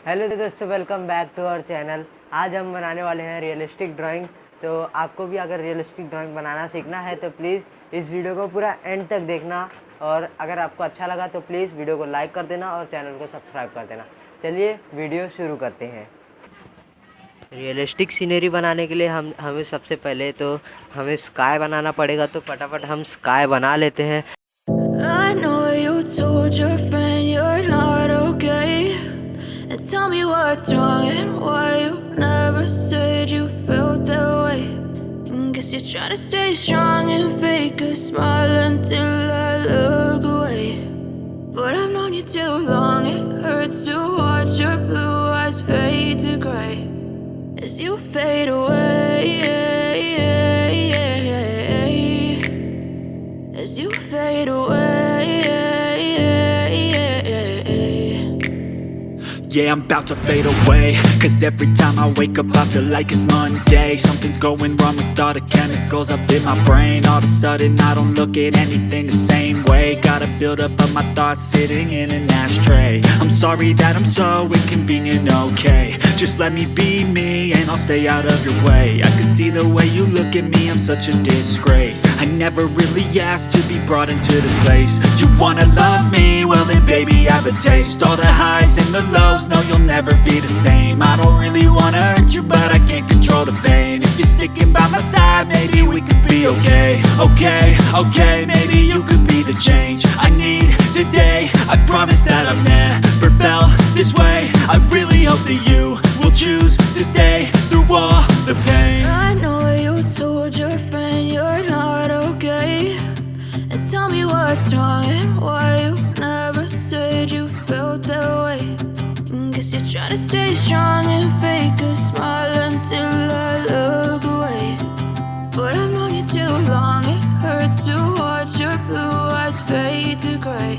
Hello दोस्तों, welcome back to our channel. आज हम बनाने वाले हैं रियलिस्टिक ड्राइंग। तो आपको भी अगर रियलिस्टिक ड्राइंग बनाना सीखना है तो प्लीज़ इस वीडियो को पूरा एंड तक देखना, और अगर आपको अच्छा लगा तो प्लीज़ वीडियो को लाइक कर देना और चैनल को सब्सक्राइब कर देना। चलिए वीडियो शुरू करते हैं। रियलिस्टिक सीनरी बनाने के लिए हमें सबसे पहले तो हमें स्काई बनाना पड़ेगा, तो फटाफट हम स्काई बना लेते हैं। I know you told your friend you're not okay, and tell me what's wrong and why you never said you felt that way. And guess you're trying to stay strong and fake a smile until I look away. But I've known you too long, it hurts to watch your blue eyes fade to gray as you fade away, as you fade away. Yeah, I'm about to fade away, cause every time I wake up I feel like it's Monday. Something's going wrong with all the chemicals up in my brain. All of a sudden I don't look at anything the same way. Gotta build up of my thoughts sitting in an ashtray. I'm sorry that I'm so inconvenient, okay? Just let me be me and I'll stay out of your way. I can see the way you look at me, I'm such a disgrace. I never really asked to be brought into this place. You wanna love me? Well then baby I have a taste. All the highs and the lows, no, you'll never be the same. I don't really wanna hurt you, but I can't control the pain. If you're sticking by my side, maybe we could be okay. Okay, maybe you could be the change I need today. I promise that I've never felt this way. I really hope that you will choose to stay through all the pain. I know you told your friend you're not okay, and tell me what's wrong and why you never said you felt that way. Guess you're trying to stay strong and fake a smile until I look away. But I've known you too long, it hurts to watch your blue eyes fade to gray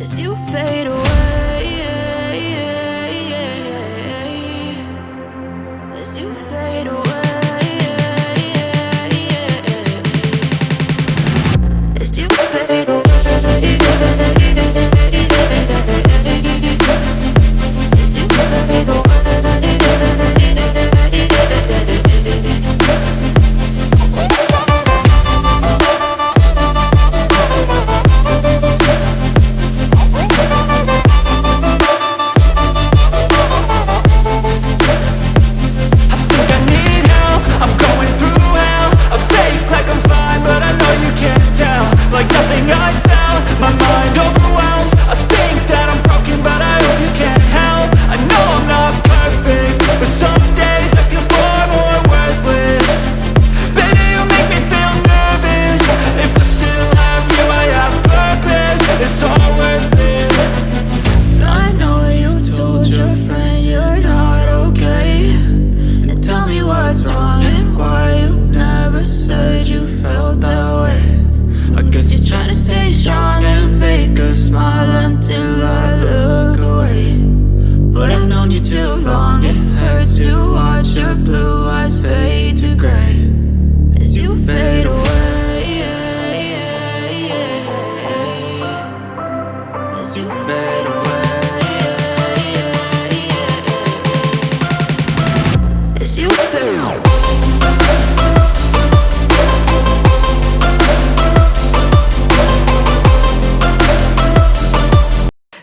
as you fade away, as you fade away, as you fade away.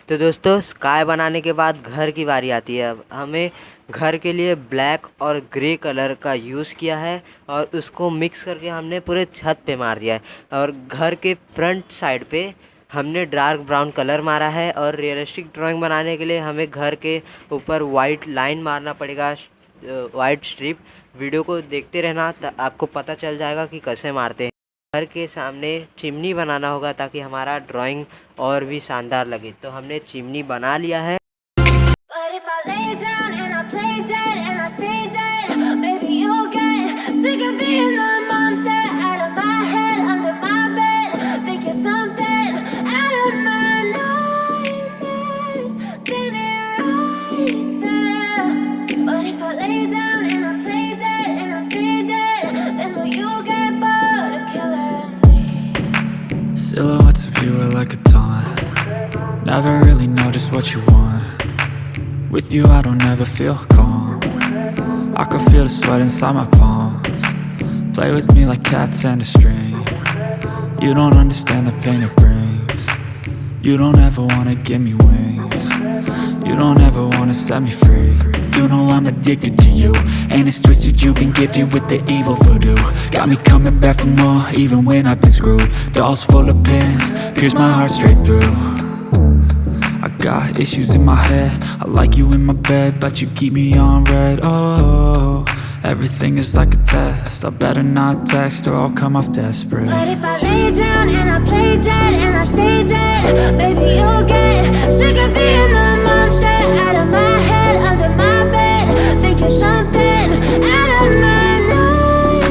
तो दोस्तों, sky बनाने के बाद घर की बारी आती है। अब हमें घर के लिए ब्लैक और ग्रे कलर का यूज़ किया है और उसको मिक्स करके हमने पूरे छत पे मार दिया है। और घर के फ्रंट साइड पे हमने डार्क ब्राउन कलर मारा है। और रियलिस्टिक ड्राइंग बनाने के लिए हमें घर के ऊपर वाइट लाइन मारना पड़ेगा, वाइट स्ट्रिप। वीडियो को देखते रहना, आपको पता चल जाएगा कि कैसे मारते हैं। घर के सामने चिमनी बनाना होगा ताकि हमारा ड्राइंग और भी शानदार लगे। तो हमने चिमनी बना लिया है। Silhouettes of you are like a taunt. Never really know just what you want. We With you I don't ever feel calm. I can feel the sweat inside my palms. Play with me like cats and a string. You don't understand the pain it brings. You don't ever wanna give me wings. You don't ever wanna set me free. You know I'm addicted to you, and it's twisted, you've been gifted with the evil voodoo. Got me coming back for more, even when I've been screwed. Dolls full of pins, pierce my heart straight through. I got issues in my head, I like you in my bed, but you keep me on red. Oh, everything is like a test, I better not text or I'll come off desperate. But if I lay down and I play dead and I stay dead, baby you'll get sick of being the monster out of my head, under my bed, thinking something out of my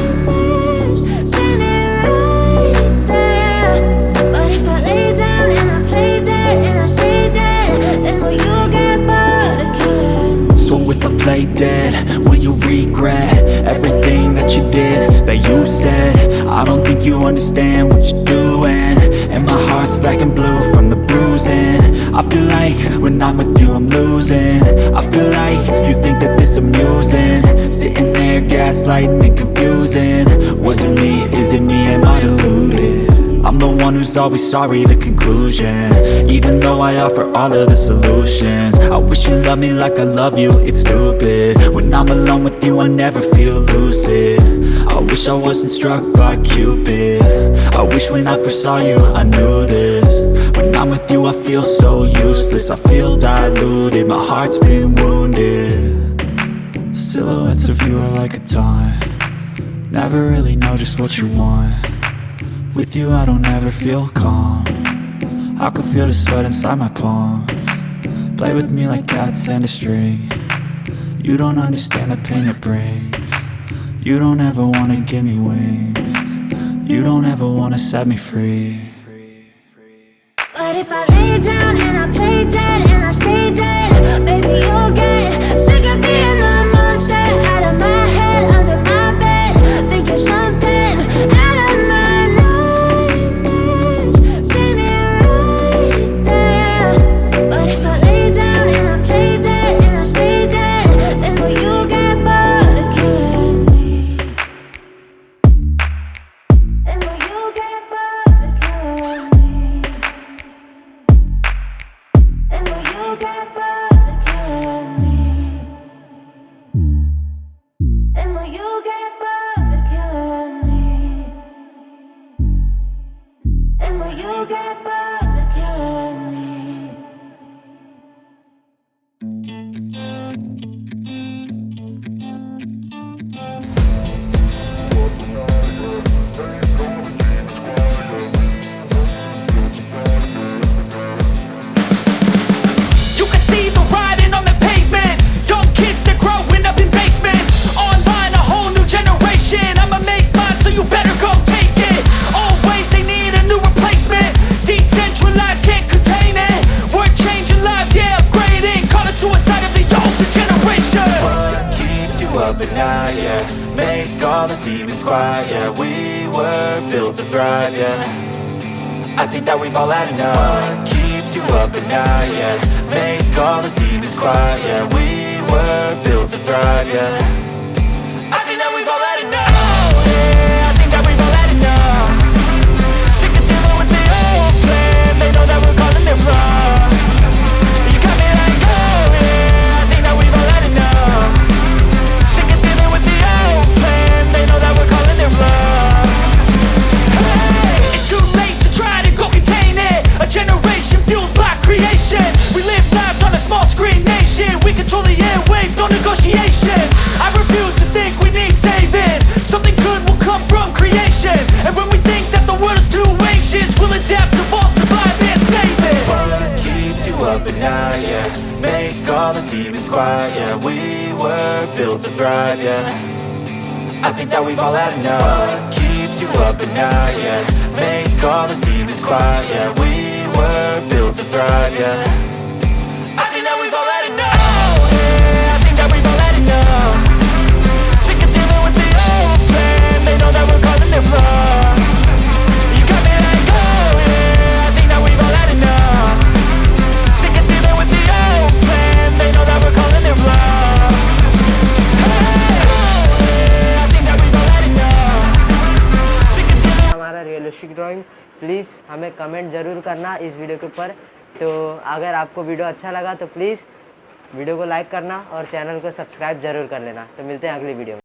nightmares, standing right there. But if I lay down and I play dead and I stay dead, then will you get bored of killing me? So if I play dead, will you regret everything that you did, that you said? I don't think you understand what you're doing, and my heart's black and blue from the bruising. I feel like when I'm with you I'm losing. I feel like you think that this amusing, sitting there gaslighting and confusing. Was it me? Is it me? Am I deluded? I'm the one who's always sorry, the conclusion, even though I offer all of the solutions. I wish you loved me like I love you, it's stupid. When I'm alone with you I never feel lucid. I wish I wasn't struck by Cupid. I wish when I first saw you I knew this. When I'm with you I feel so useless, I feel diluted, my heart's been wounded. Silhouettes of you are like a taunt, never really know just what you want. With you I don't ever feel calm, I can feel the sweat inside my palms. Play with me like cats and a string. You don't understand the pain it brings. You don't ever wanna give me wings. You don't ever wanna set me free. But if I lay down and I play dead and I stay dead, baby you'll get sick of being the monster out of my head, under my bed, thinking something out of my nightmares, standing right there. But if I lay down and I play dead and I stay dead, then will you get bored of killing me? Then will you get bored of killing me? And will you get bored of killing me? And will you get bored of killing me? And will you get bored of killing me? You can see the writing on the pavement. Young kids, they're growing up in basements. Online, a whole new generation. I'ma make mine, so you better go take it. Always, they need a new replacement. Decentralized, can't contain it. We're changing lives, yeah, upgrading. Call it suicide of the older generation. What keeps you up at night, yeah? Make all the demons quiet, yeah. We were built to thrive, yeah. I think that we've all had enough. What keeps you up at night, yeah? Make all the demons quiet, yeah. We were built to thrive, yeah. I think that we've all had enough. Yeah, I think that we've all had enough. Sick of dealing with the old plan. They know that we're calling it wrong. You got me like, oh yeah, I think that we've all had enough. Sick of dealing with the old plan. They know that we're calling it wrong. Hey, it's too late to try to go contain it. A generation fueled by creation. We live lives on a small screen nation. We control the airwaves, no negotiation. I refuse to think we need saving. Something good will come from creation. And when we think that the world is too anxious, we'll adapt, evolve, survive and save it. What keeps you up at night, yeah? Make all the demons quiet, yeah. We were built to thrive, yeah. I think that we've all had enough. What keeps you up at night, yeah? Make all the demons quiet, yeah. We were built to thrive, yeah. I think that we've all had enough. Yeah, I think that we've all had enough. Sick of dealing with the old plan. They know that we're calling it wrong. You got me like, oh yeah, I think that we've all had enough. Sick of dealing with the old plan. They know that we're calling acrylic drawing, please हमें comment ज़रूर करना इस video के ऊपर। तो अगर आपको video अच्छा लगा तो प्लीज़ वीडियो को लाइक करना और चैनल को सब्सक्राइब ज़रूर कर लेना। तो मिलते हैं अगली वीडियो में।